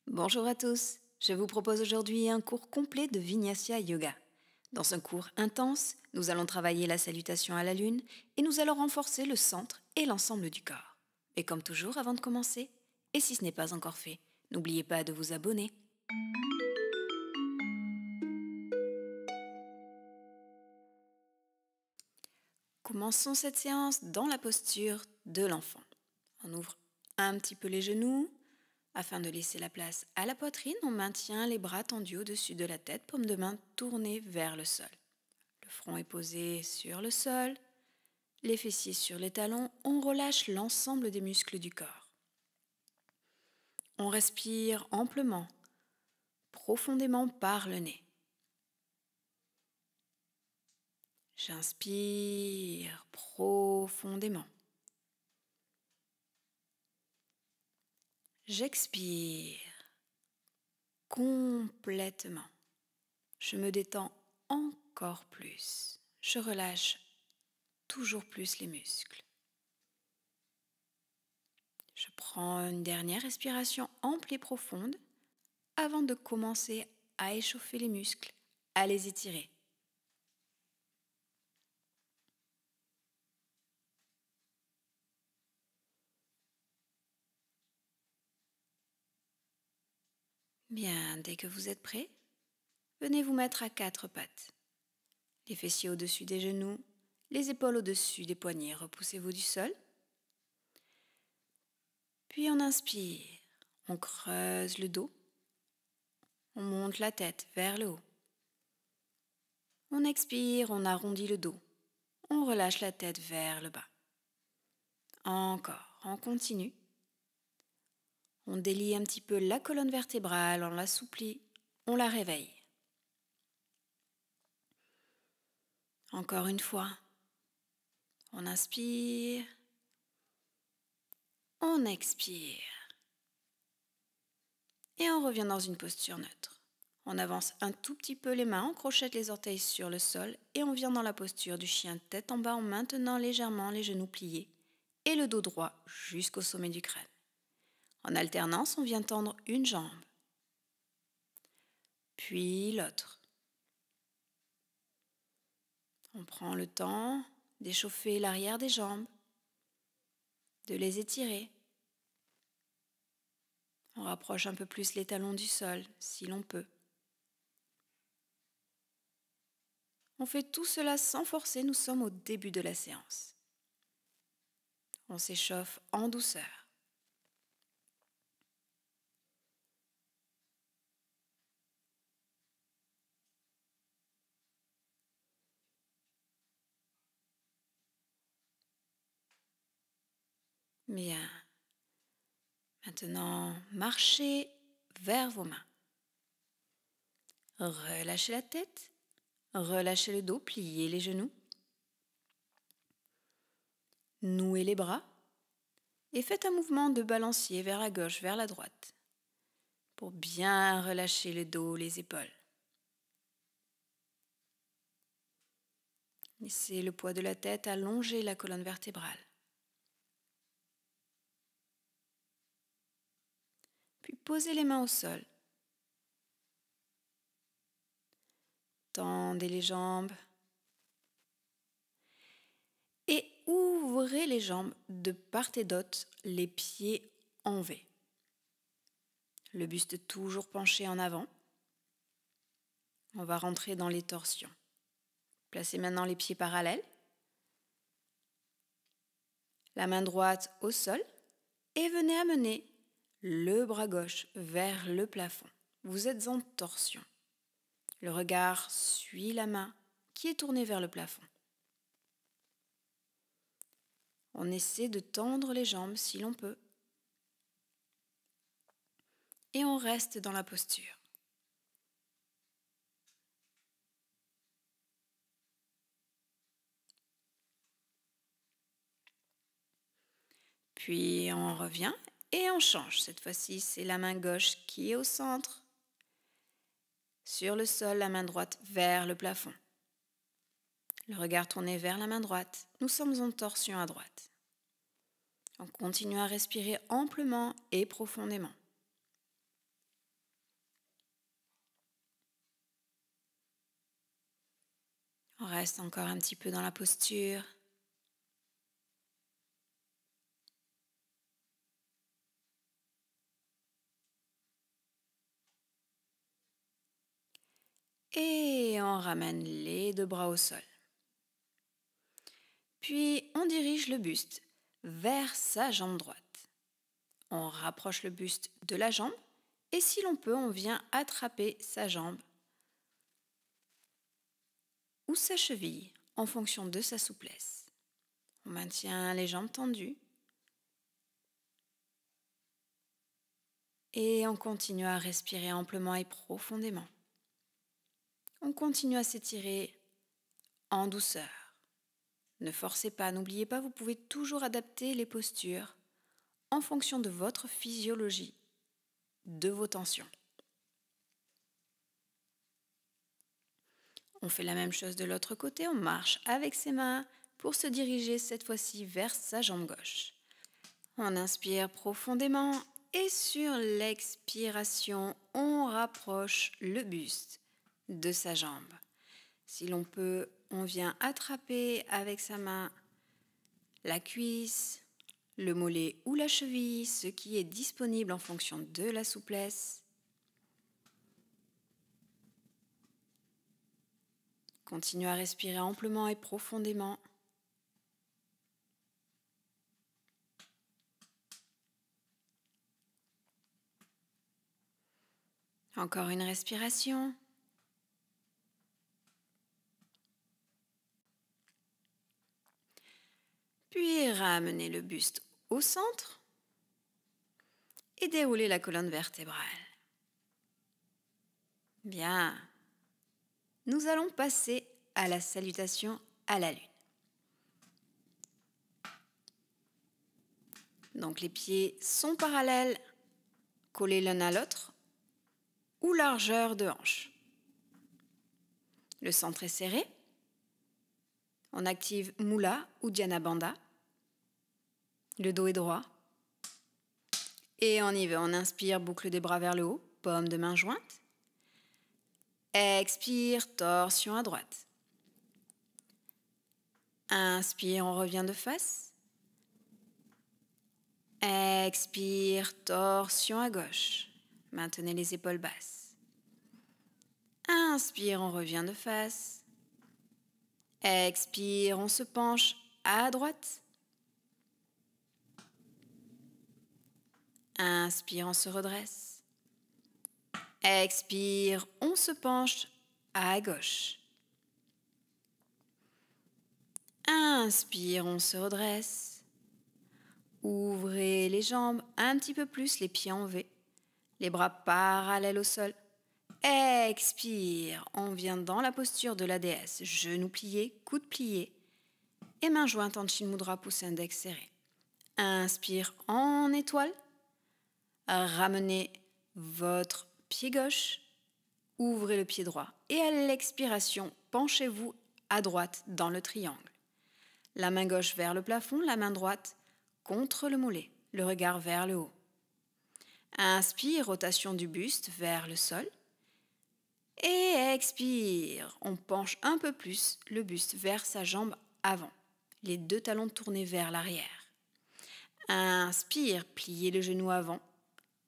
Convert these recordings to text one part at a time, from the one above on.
Bonjour à tous, je vous propose aujourd'hui un cours complet de Vinyasa Yoga. Dans ce cours intense, nous allons travailler la salutation à la lune et nous allons renforcer le centre et l'ensemble du corps. Et comme toujours avant de commencer, et si ce n'est pas encore fait, n'oubliez pas de vous abonner. Commençons cette séance dans la posture de l'enfant. On ouvre un petit peu les genoux. Afin de laisser la place à la poitrine, on maintient les bras tendus au-dessus de la tête, paume de main tournée vers le sol. Le front est posé sur le sol, les fessiers sur les talons, on relâche l'ensemble des muscles du corps. On respire amplement, profondément par le nez. J'inspire profondément. J'expire complètement. Je me détends encore plus. Je relâche toujours plus les muscles. Je prends une dernière respiration ample et profonde avant de commencer à échauffer les muscles, à les étirer. Bien, dès que vous êtes prêt, venez vous mettre à quatre pattes. Les fessiers au-dessus des genoux, les épaules au-dessus des poignets, repoussez-vous du sol. Puis on inspire, on creuse le dos, on monte la tête vers le haut. On expire, on arrondit le dos, on relâche la tête vers le bas. Encore, on continue. On délie un petit peu la colonne vertébrale, on l'assouplit, on la réveille. Encore une fois, on inspire, on expire et on revient dans une posture neutre. On avance un tout petit peu les mains, on crochette les orteils sur le sol et on vient dans la posture du chien tête en bas en maintenant légèrement les genoux pliés et le dos droit jusqu'au sommet du crâne. En alternance, on vient tendre une jambe, puis l'autre. On prend le temps d'échauffer l'arrière des jambes, de les étirer. On rapproche un peu plus les talons du sol, si l'on peut. On fait tout cela sans forcer, nous sommes au début de la séance. On s'échauffe en douceur. Bien. Maintenant, marchez vers vos mains. Relâchez la tête, relâchez le dos, pliez les genoux. Nouez les bras et faites un mouvement de balancier vers la gauche, vers la droite, pour bien relâcher le dos, les épaules. Laissez le poids de la tête allonger la colonne vertébrale. Puis posez les mains au sol. Tendez les jambes et ouvrez les jambes de part et d'autre, les pieds en V. Le buste toujours penché en avant. On va rentrer dans les torsions. Placez maintenant les pieds parallèles. La main droite au sol et venez amener le bras gauche vers le plafond. Vous êtes en torsion. Le regard suit la main qui est tournée vers le plafond. On essaie de tendre les jambes si l'on peut. Et on reste dans la posture. Puis on revient et on change. Cette fois-ci, c'est la main gauche qui est au centre. Sur le sol, la main droite vers le plafond. Le regard tourné vers la main droite. Nous sommes en torsion à droite. On continue à respirer amplement et profondément. reste encore un petit peu dans la posture. Et on ramène les deux bras au sol. Puis on dirige le buste vers sa jambe droite. On rapproche le buste de la jambe et si l'on peut, on vient attraper sa jambe ou sa cheville en fonction de sa souplesse. On maintient les jambes tendues et on continue à respirer amplement et profondément. On continue à s'étirer en douceur. Ne forcez pas, n'oubliez pas, vous pouvez toujours adapter les postures en fonction de votre physiologie, de vos tensions. On fait la même chose de l'autre côté, on marche avec ses mains pour se diriger cette fois-ci vers sa jambe gauche. On inspire profondément et sur l'expiration, on rapproche le buste de sa jambe. Si l'on peut, on vient attraper avec sa main la cuisse, le mollet ou la cheville, ce qui est disponible en fonction de la souplesse. Continuez à respirer amplement et profondément. Encore une respiration. Puis ramenez le buste au centre et déroulez la colonne vertébrale. Bien. Nous allons passer à la salutation à la lune. Donc les pieds sont parallèles, collés l'un à l'autre ou largeur de hanche. Le centre est serré. On active Mula ou Dhyana Bandha. Le dos est droit. Et on y va. On inspire, boucle des bras vers le haut, paume de main jointe. Expire, torsion à droite. Inspire, on revient de face. Expire, torsion à gauche. Maintenez les épaules basses. Inspire, on revient de face. Expire, on se penche à droite. Inspire, on se redresse. Expire, on se penche à gauche. Inspire, on se redresse. Ouvrez les jambes un petit peu plus, les pieds en V. Les bras parallèles au sol. Expire, on vient dans la posture de la déesse. Genoux pliés, coudes pliés. Et mains jointes en Chin Mudra, pouce index serré. Inspire en étoile. Ramenez votre pied gauche. Ouvrez le pied droit. Et à l'expiration, penchez-vous à droite dans le triangle. La main gauche vers le plafond, la main droite contre le mollet. Le regard vers le haut. Inspire, rotation du buste vers le sol. Et expire, on penche un peu plus le buste vers sa jambe avant. Les deux talons tournés vers l'arrière. Inspire, pliez le genou avant.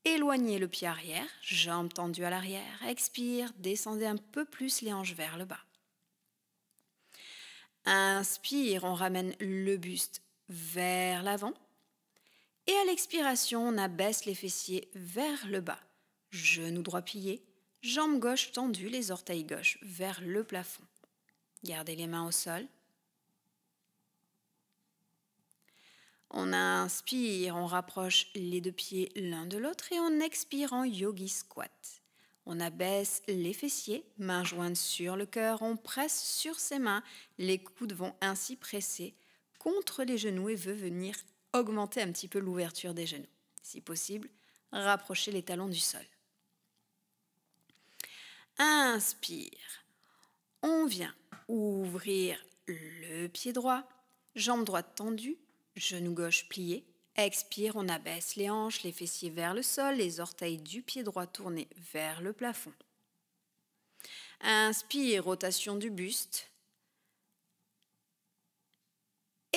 Éloignez le pied arrière, jambe tendue à l'arrière. Expire, descendez un peu plus les hanches vers le bas. Inspire, on ramène le buste vers l'avant. Et à l'expiration, on abaisse les fessiers vers le bas. Genou droit plié, jambe gauche tendue, les orteils gauche vers le plafond. Gardez les mains au sol. On inspire, on rapproche les deux pieds l'un de l'autre et on expire en yogi squat. On abaisse les fessiers, mains jointes sur le cœur, on presse sur ses mains, les coudes vont ainsi presser contre les genoux et veut venir augmenter un petit peu l'ouverture des genoux. Si possible, rapprochez les talons du sol. Inspire, on vient ouvrir le pied droit, jambe droite tendue, genou gauche plié. Expire, on abaisse les hanches, les fessiers vers le sol, les orteils du pied droit tournés vers le plafond. Inspire, rotation du buste.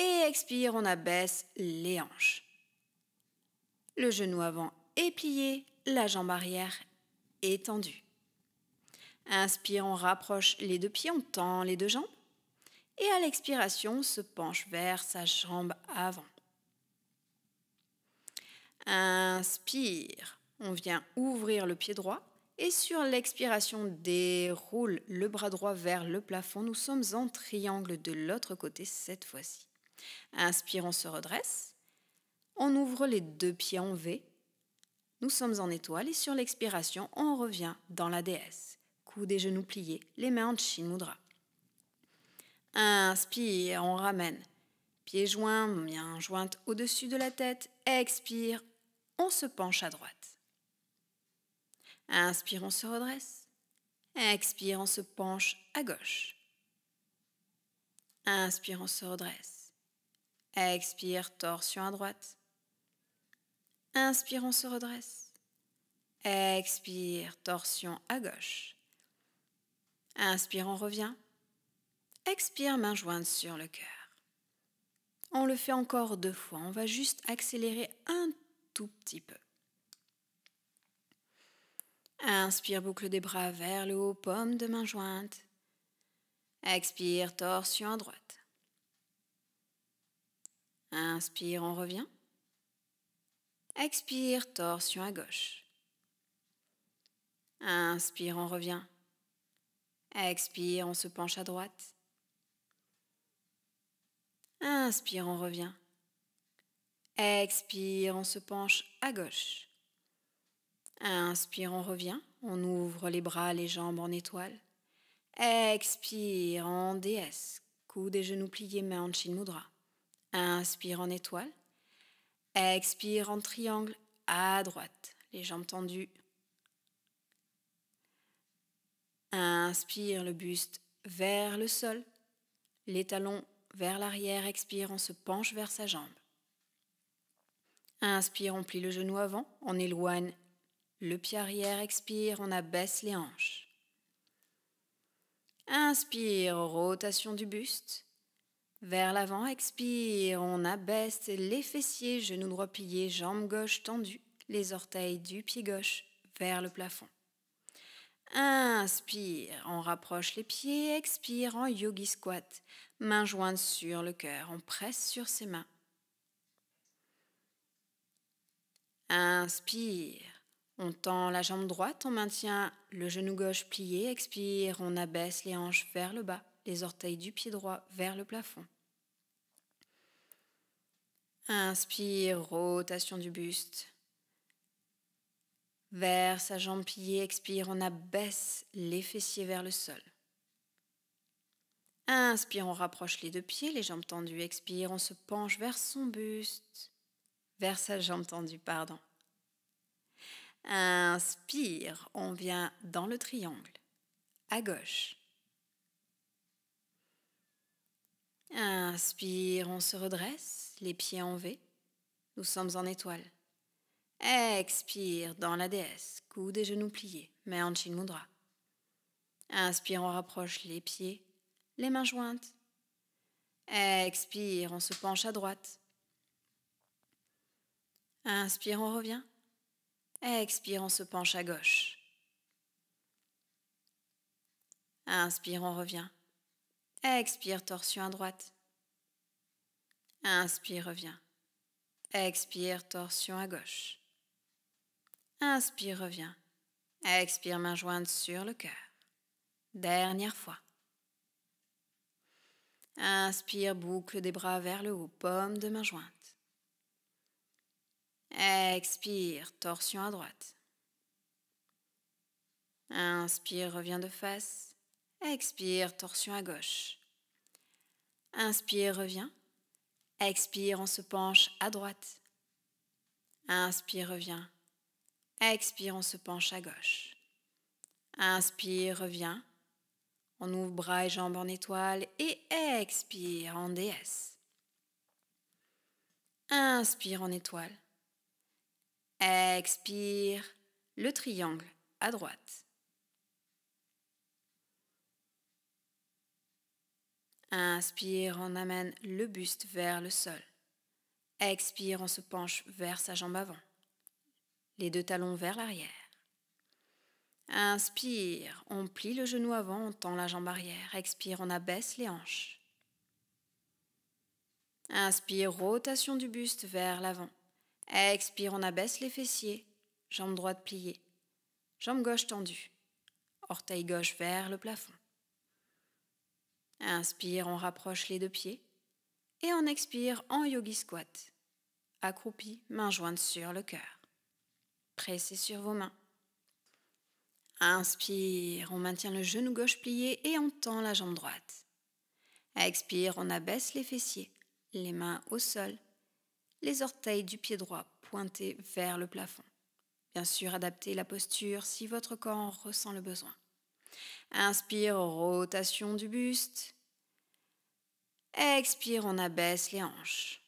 Et expire, on abaisse les hanches. Le genou avant est plié, la jambe arrière est tendue. Inspire, on rapproche les deux pieds, on tend les deux jambes. Et à l'expiration, on se penche vers sa jambe avant. Inspire, on vient ouvrir le pied droit. Et sur l'expiration, déroule le bras droit vers le plafond. Nous sommes en triangle de l'autre côté cette fois-ci. Inspire, on se redresse. On ouvre les deux pieds en V. Nous sommes en étoile et sur l'expiration, on revient dans la déesse. Coudes et genoux pliés, les mains en Chin Mudra. Inspire, on ramène. Pieds joints, mains jointes au-dessus de la tête. Expire, on se penche à droite. Inspire, on se redresse. Expire, on se penche à gauche. Inspire, on se redresse. Expire, torsion à droite. Inspire, on se redresse. Expire, torsion à gauche. Inspire, on revient. Expire, main jointe sur le cœur. On le fait encore 2 fois. On va juste accélérer un tout petit peu. Inspire, boucle des bras vers le haut, paume de main jointe. Expire, torsion à droite. Inspire, on revient. Expire, torsion à gauche. Inspire, on revient. Expire, on se penche à droite. Inspire, on revient. Expire, on se penche à gauche. Inspire, on revient. On ouvre les bras, les jambes en étoile. Expire en déesse. Coudes et genoux pliés, mains en Chin Mudra. Inspire en étoile. Expire en triangle à droite. Les jambes tendues. Inspire le buste vers le sol. Les talons vers l'arrière. Expire, on se penche vers sa jambe. Inspire, on plie le genou avant. On éloigne le pied arrière. Expire, on abaisse les hanches. Inspire, rotation du buste. Vers l'avant, expire, on abaisse les fessiers, genoux droit pliés, jambe gauche tendue, les orteils du pied gauche vers le plafond. Inspire, on rapproche les pieds, expire en yogi squat, mains jointes sur le cœur, on presse sur ses mains. Inspire, on tend la jambe droite, on maintient le genou gauche plié, expire, on abaisse les hanches vers le bas, les orteils du pied droit vers le plafond. Inspire, rotation du buste. Vers sa jambe pliée, expire, on abaisse les fessiers vers le sol. Inspire, on rapproche les deux pieds, les jambes tendues. Expire, on se penche vers son buste, vers sa jambe tendue, pardon. Inspire, on vient dans le triangle, à gauche. Inspire, on se redresse, les pieds en V. Nous sommes en étoile. Expire dans la déesse, coudes et genoux pliés, mains en Chin Mudra. Inspire, on rapproche les pieds, les mains jointes. Expire, on se penche à droite. Inspire, on revient. Expire, on se penche à gauche. Inspire, on revient. Expire, torsion à droite. Inspire, revient. Expire, torsion à gauche. Inspire, revient. Expire, main jointe sur le cœur. Dernière fois. Inspire, boucle des bras vers le haut, paume de main jointe. Expire, torsion à droite. Inspire, revient de face. Expire, torsion à gauche. Inspire, revient. Expire, on se penche à droite. Inspire, revient. Expire, on se penche à gauche. Inspire, revient. On ouvre bras et jambes en étoile et expire en déesse. Inspire en étoile. Expire le triangle à droite. Inspire, on amène le buste vers le sol. Expire, on se penche vers sa jambe avant. Les deux talons vers l'arrière. Inspire, on plie le genou avant, on tend la jambe arrière. Expire, on abaisse les hanches. Inspire, rotation du buste vers l'avant. Expire, on abaisse les fessiers. Jambe droite pliée. Jambe gauche tendue. Orteil gauche vers le plafond. Inspire, on rapproche les deux pieds. Et on expire en yogi squat. Accroupi, mains jointes sur le cœur. Pressez sur vos mains. Inspire, on maintient le genou gauche plié et on tend la jambe droite. Expire, on abaisse les fessiers, les mains au sol, les orteils du pied droit pointés vers le plafond. Bien sûr, adaptez la posture si votre corps en ressent le besoin. Inspire, rotation du buste. Expire, on abaisse les hanches.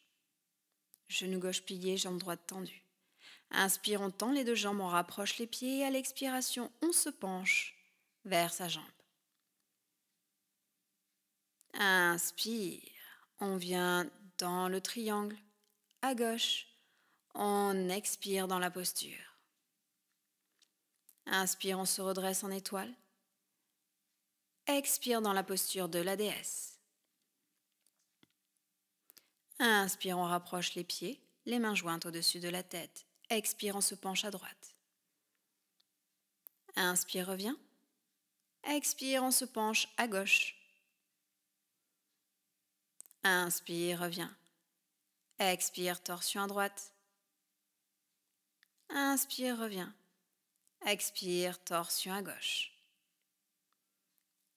Genou gauche plié, jambe droite tendue. Inspire, on tend les deux jambes, on rapproche les pieds et à l'expiration, on se penche vers sa jambe. Inspire, on vient dans le triangle à gauche, on expire dans la posture. Inspire, on se redresse en étoile. Expire dans la posture de la déesse. Inspire, on rapproche les pieds, les mains jointes au-dessus de la tête. Expire, on se penche à droite. Inspire, revient. Expire, on se penche à gauche. Inspire, revient. Expire, torsion à droite. Inspire, revient. Expire, torsion à gauche.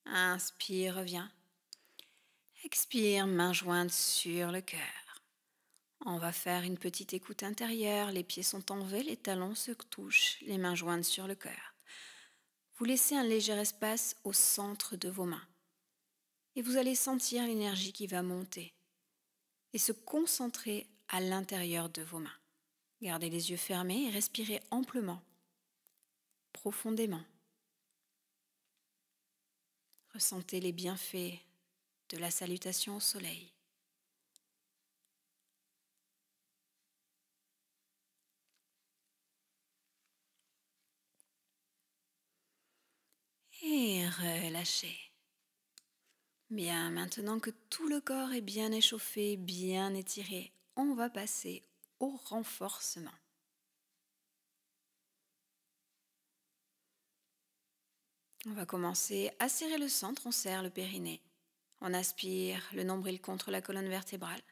Inspire, revient. Expire, main jointe sur le cœur. On va faire une petite écoute intérieure. Les pieds sont en V, les talons se touchent, les mains jointes sur le cœur. Vous laissez un léger espace au centre de vos mains. Et vous allez sentir l'énergie qui va monter et se concentrer à l'intérieur de vos mains. Gardez les yeux fermés et respirez amplement, profondément. Ressentez les bienfaits de la salutation au soleil. Et relâchez. Bien, maintenant que tout le corps est bien échauffé, bien étiré, on va passer au renforcement. On va commencer à serrer le centre, on serre le périnée. On aspire le nombril contre la colonne vertébrale.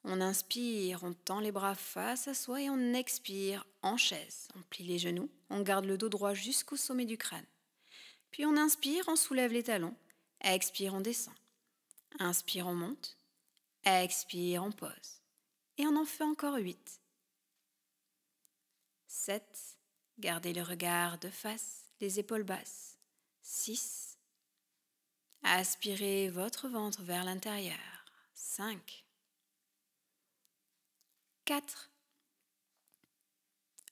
On inspire, on tend les bras face à soi et on expire en chaise. On plie les genoux, on garde le dos droit jusqu'au sommet du crâne. Puis on inspire, on soulève les talons. Expire, on descend. Inspire, on monte. Expire, on pose. Et on en fait encore 8. 7. Gardez le regard de face, les épaules basses. 6. Aspirez votre ventre vers l'intérieur. 5. 4.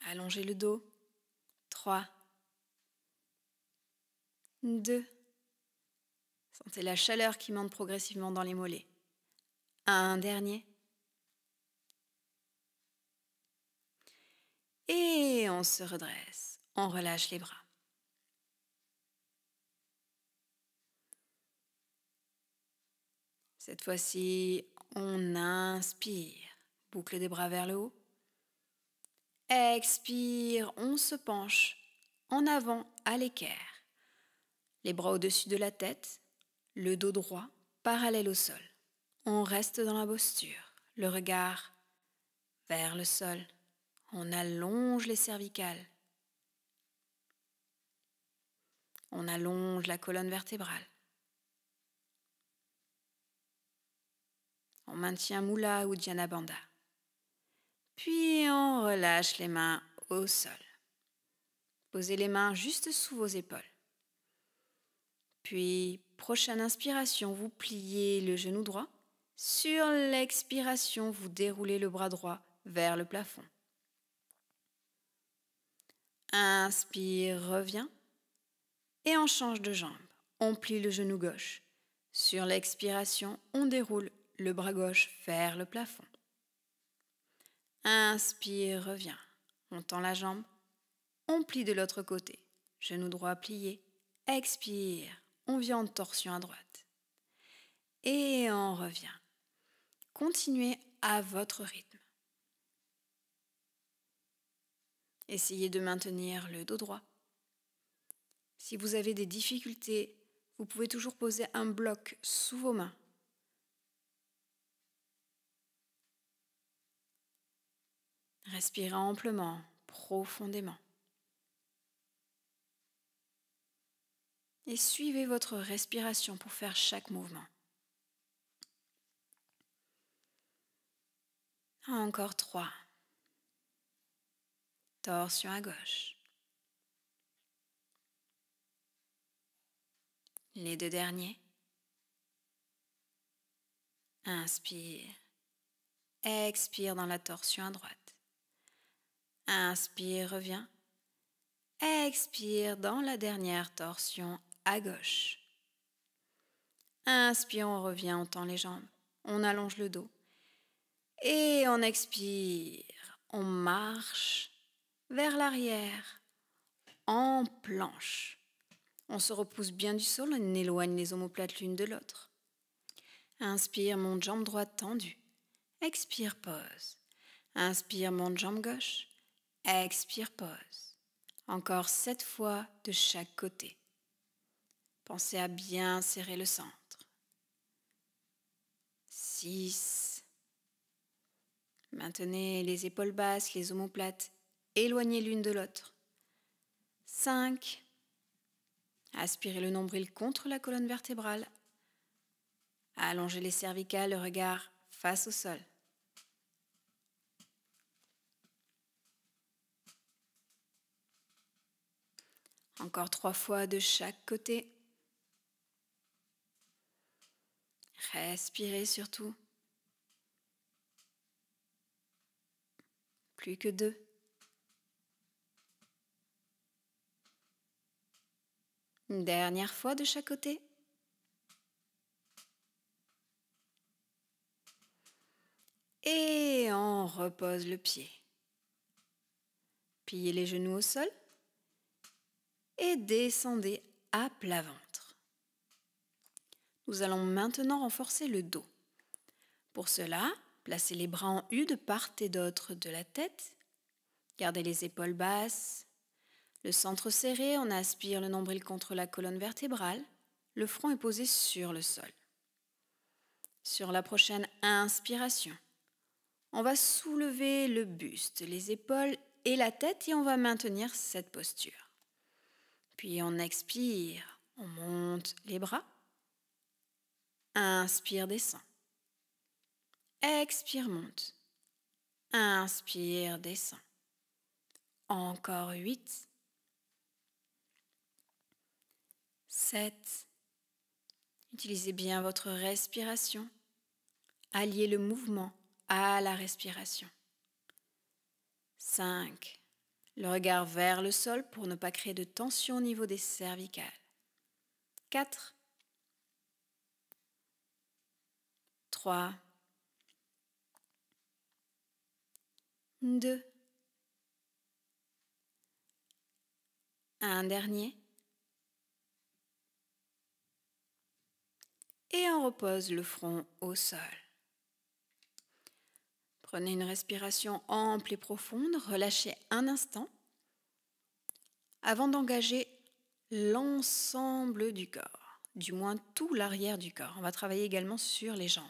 Allongez le dos. 3. 2. Sentez la chaleur qui monte progressivement dans les mollets. Un dernier. Et on se redresse. On relâche les bras. Cette fois-ci, on inspire. Boucle des bras vers le haut. Expire, on se penche en avant à l'équerre. Les bras au-dessus de la tête, le dos droit, parallèle au sol. On reste dans la posture, le regard vers le sol. On allonge les cervicales. On allonge la colonne vertébrale. On maintient Mula ou Dhyana Bandha. Puis on relâche les mains au sol. Posez les mains juste sous vos épaules. Puis, prochaine inspiration, vous pliez le genou droit. Sur l'expiration, vous déroulez le bras droit vers le plafond. Inspire, revient. Et on change de jambe. On plie le genou gauche. Sur l'expiration, on déroule le bras gauche vers le plafond. Inspire, reviens. On tend la jambe. On plie de l'autre côté. Genou droit plié. Expire. On vient en torsion à droite. Et on revient. Continuez à votre rythme. Essayez de maintenir le dos droit. Si vous avez des difficultés, vous pouvez toujours poser un bloc sous vos mains. Respirez amplement, profondément. Et suivez votre respiration pour faire chaque mouvement. Encore 3. Torsion à gauche. Les 2 derniers. Inspire. Expire dans la torsion à droite. Inspire, reviens. Expire dans la dernière torsion à gauche. Inspire, on revient, on tend les jambes. On allonge le dos. Et on expire. On marche vers l'arrière en planche. On se repousse bien du sol, on éloigne les omoplates l'une de l'autre. Inspire, monte jambe droite tendue. Expire, pause. Inspire, monte jambe gauche. Expire, pause. Encore 7 fois de chaque côté. Pensez à bien serrer le centre. 6. Maintenez les épaules basses, les omoplates éloignées l'une de l'autre. 5. Aspirez le nombril contre la colonne vertébrale. Allongez les cervicales, le regard face au sol. Encore 3 fois de chaque côté. Respirez surtout. Plus que 2. Une dernière fois de chaque côté. Et on repose le pied. Pliez les genoux au sol. Et descendez à plat ventre. Nous allons maintenant renforcer le dos. Pour cela, placez les bras en U de part et d'autre de la tête. Gardez les épaules basses. Le centre serré, on aspire le nombril contre la colonne vertébrale. Le front est posé sur le sol. Sur la prochaine inspiration, on va soulever le buste, les épaules et la tête et on va maintenir cette posture. Puis on expire, on monte les bras. Inspire, descend. Expire, monte. Inspire, descend. Encore 8. 7. Utilisez bien votre respiration. Alliez le mouvement à la respiration. 5. Le regard vers le sol pour ne pas créer de tension au niveau des cervicales. 4. 3. 2. Un dernier. Et on repose le front au sol. Prenez une respiration ample et profonde, relâchez un instant avant d'engager l'ensemble du corps, du moins tout l'arrière du corps. On va travailler également sur les jambes.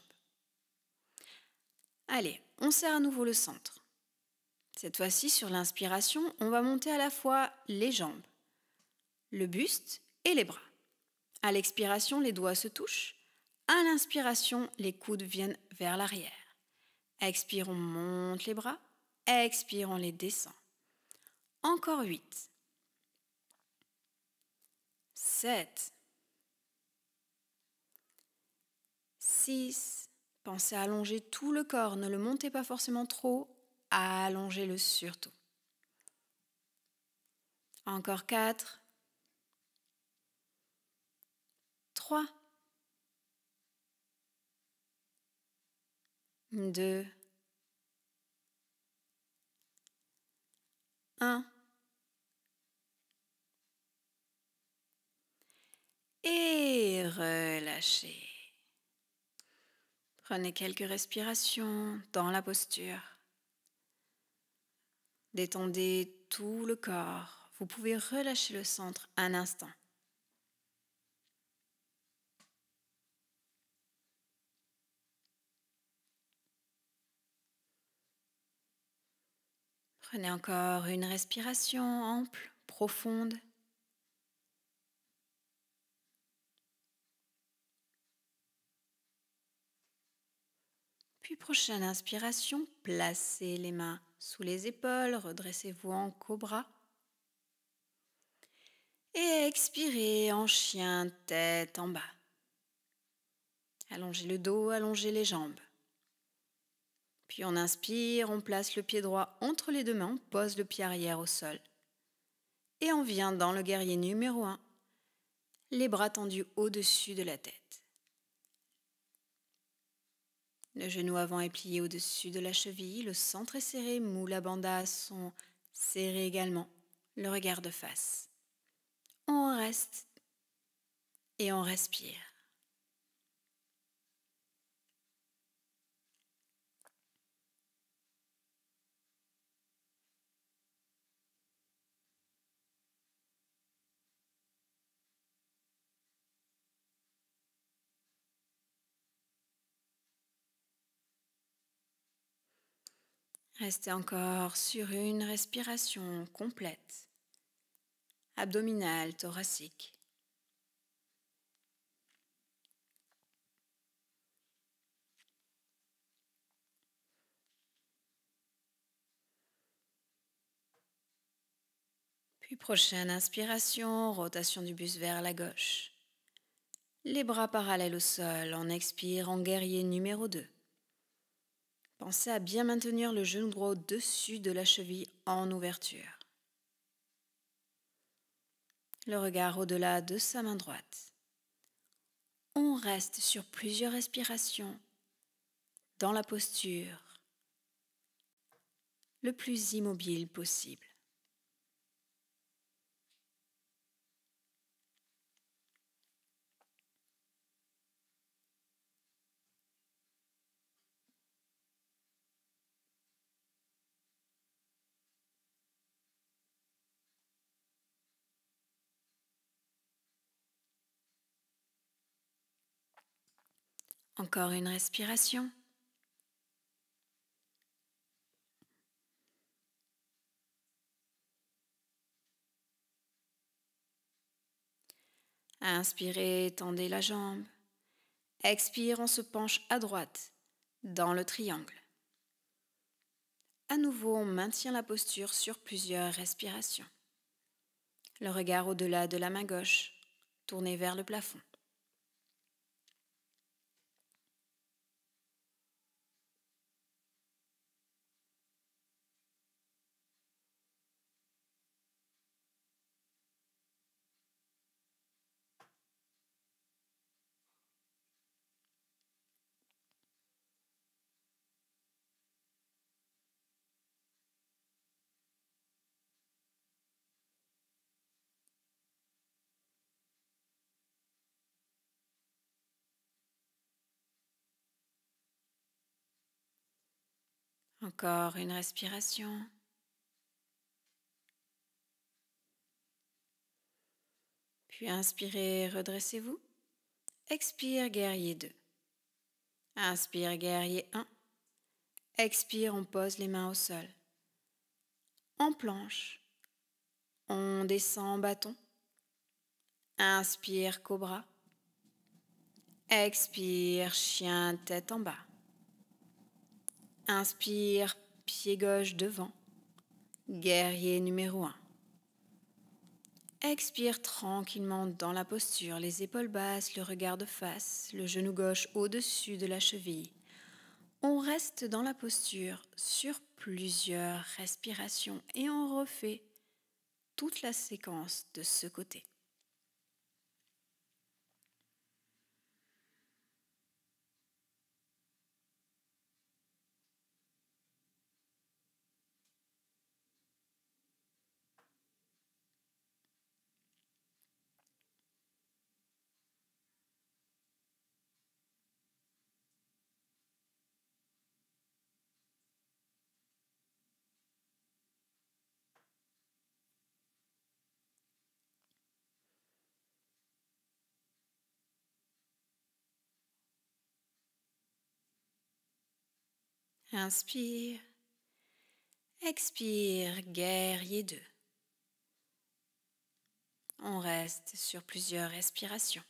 Allez, on serre à nouveau le centre. Cette fois-ci, sur l'inspiration, on va monter à la fois les jambes, le buste et les bras. À l'expiration, les doigts se touchent. À l'inspiration, les coudes viennent vers l'arrière. Expire, on monte les bras. Expire, on les descend. Encore 8. 7. 6. Pensez à allonger tout le corps. Ne le montez pas forcément trop. Allongez-le surtout. Encore 4. 3. 2, 1. Et relâchez. Prenez quelques respirations dans la posture. Détendez tout le corps. Vous pouvez relâcher le centre un instant. Prenez encore une respiration ample, profonde. Puis prochaine inspiration, placez les mains sous les épaules, redressez-vous en cobra. Et expirez en chien, tête en bas. Allongez le dos, allongez les jambes. Puis on inspire, on place le pied droit entre les deux mains, on pose le pied arrière au sol. Et on vient dans le guerrier numéro 1, les bras tendus au-dessus de la tête. Le genou avant est plié au-dessus de la cheville, le centre est serré, moule à bandas sont serrés également, le regard de face. On reste et on respire. Restez encore sur une respiration complète, abdominale, thoracique. Puis prochaine inspiration, rotation du buste vers la gauche. Les bras parallèles au sol, on expire en guerrier numéro 2. Pensez à bien maintenir le genou droit au-dessus de la cheville en ouverture. Le regard au-delà de sa main droite. On reste sur plusieurs respirations dans la posture le plus immobile possible. Encore une respiration. Inspirez, tendez la jambe. Expire, on se penche à droite, dans le triangle. À nouveau, on maintient la posture sur plusieurs respirations. Le regard au-delà de la main gauche, tourné vers le plafond. Encore une respiration. Puis inspirez, redressez-vous. Expire, guerrier 2. Inspire, guerrier 1. Expire, on pose les mains au sol. En planche. On descend en bâton. Inspire, cobra. Expire, chien, tête en bas. Inspire, pied gauche devant. Guerrier numéro 1. Expire tranquillement dans la posture, les épaules basses, le regard de face, le genou gauche au-dessus de la cheville. On reste dans la posture sur plusieurs respirations et on refait toute la séquence de ce côté. Inspire. Expire, guerrier 2. On reste sur plusieurs respirations.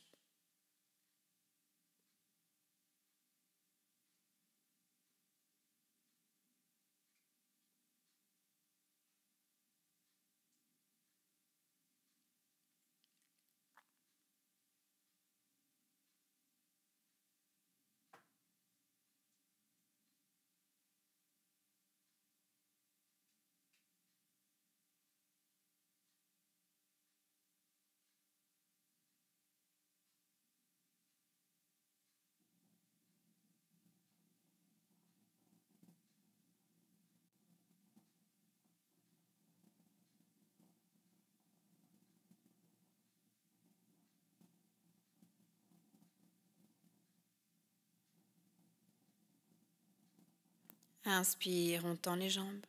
Inspire, on tend les jambes.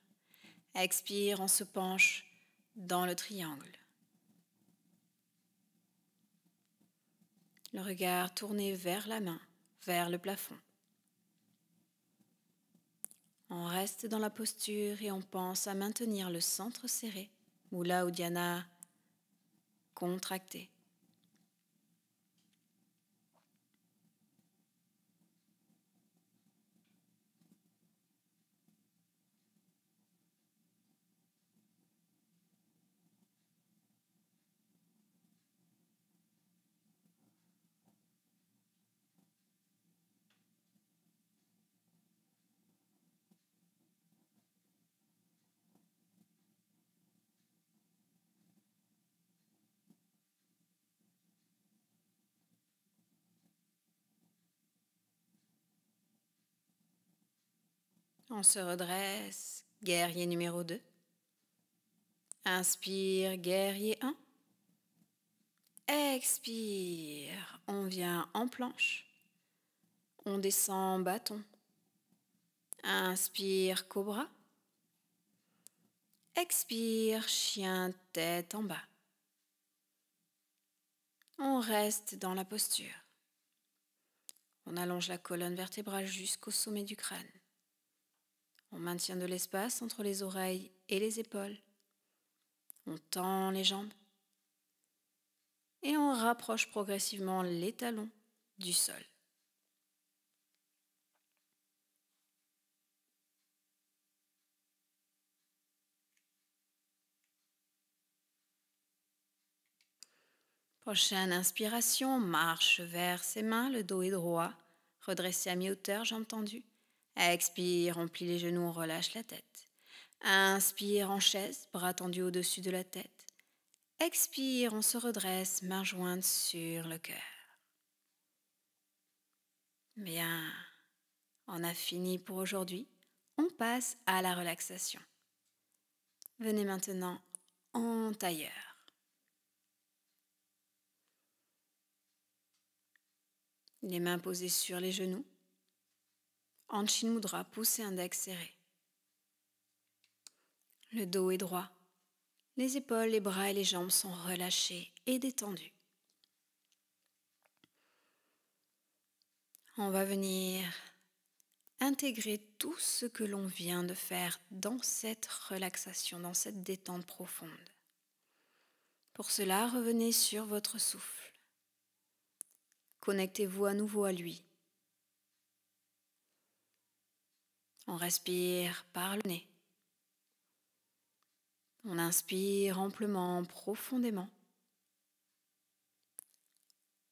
Expire, on se penche dans le triangle. Le regard tourné vers la main, vers le plafond. On reste dans la posture et on pense à maintenir le centre serré, Mula Uddiyana contracté. On se redresse, guerrier numéro 2. Inspire, guerrier 1. Expire, on vient en planche. On descend bâton. Inspire, cobra. Expire, chien tête en bas. On reste dans la posture. On allonge la colonne vertébrale jusqu'au sommet du crâne. On maintient de l'espace entre les oreilles et les épaules. On tend les jambes. Et on rapproche progressivement les talons du sol. Prochaine inspiration, marche vers ses mains, le dos est droit, redressé à mi-hauteur, jambes tendues. Expire, on plie les genoux, on relâche la tête. Inspire en chaise, bras tendus au-dessus de la tête. Expire, on se redresse, mains jointes sur le cœur. Bien, on a fini pour aujourd'hui. On passe à la relaxation. Venez maintenant en tailleur. Les mains posées sur les genoux. Anchin Mudra, pouce et index serrés. Le dos est droit. Les épaules, les bras et les jambes sont relâchés et détendus. On va venir intégrer tout ce que l'on vient de faire dans cette relaxation, dans cette détente profonde. Pour cela, revenez sur votre souffle. Connectez-vous à nouveau à lui. On respire par le nez. On inspire amplement, profondément.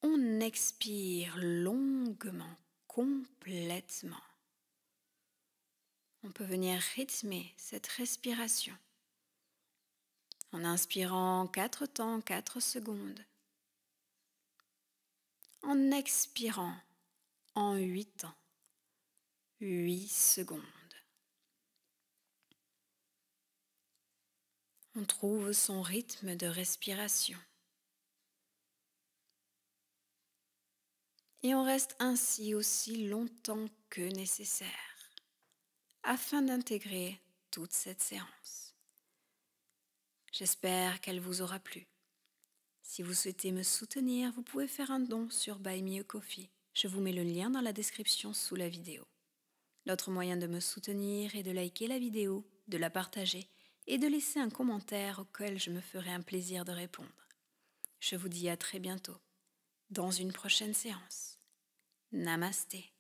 On expire longuement, complètement. On peut venir rythmer cette respiration en inspirant 4 temps, 4 secondes. En expirant en 8 temps, 8 secondes. On trouve son rythme de respiration. Et on reste ainsi aussi longtemps que nécessaire afin d'intégrer toute cette séance. J'espère qu'elle vous aura plu. Si vous souhaitez me soutenir, vous pouvez faire un don sur Buy Me a Coffee. Je vous mets le lien dans la description sous la vidéo. L'autre moyen de me soutenir est de liker la vidéo, de la partager et de laisser un commentaire auquel je me ferai un plaisir de répondre. Je vous dis à très bientôt, dans une prochaine séance. Namasté.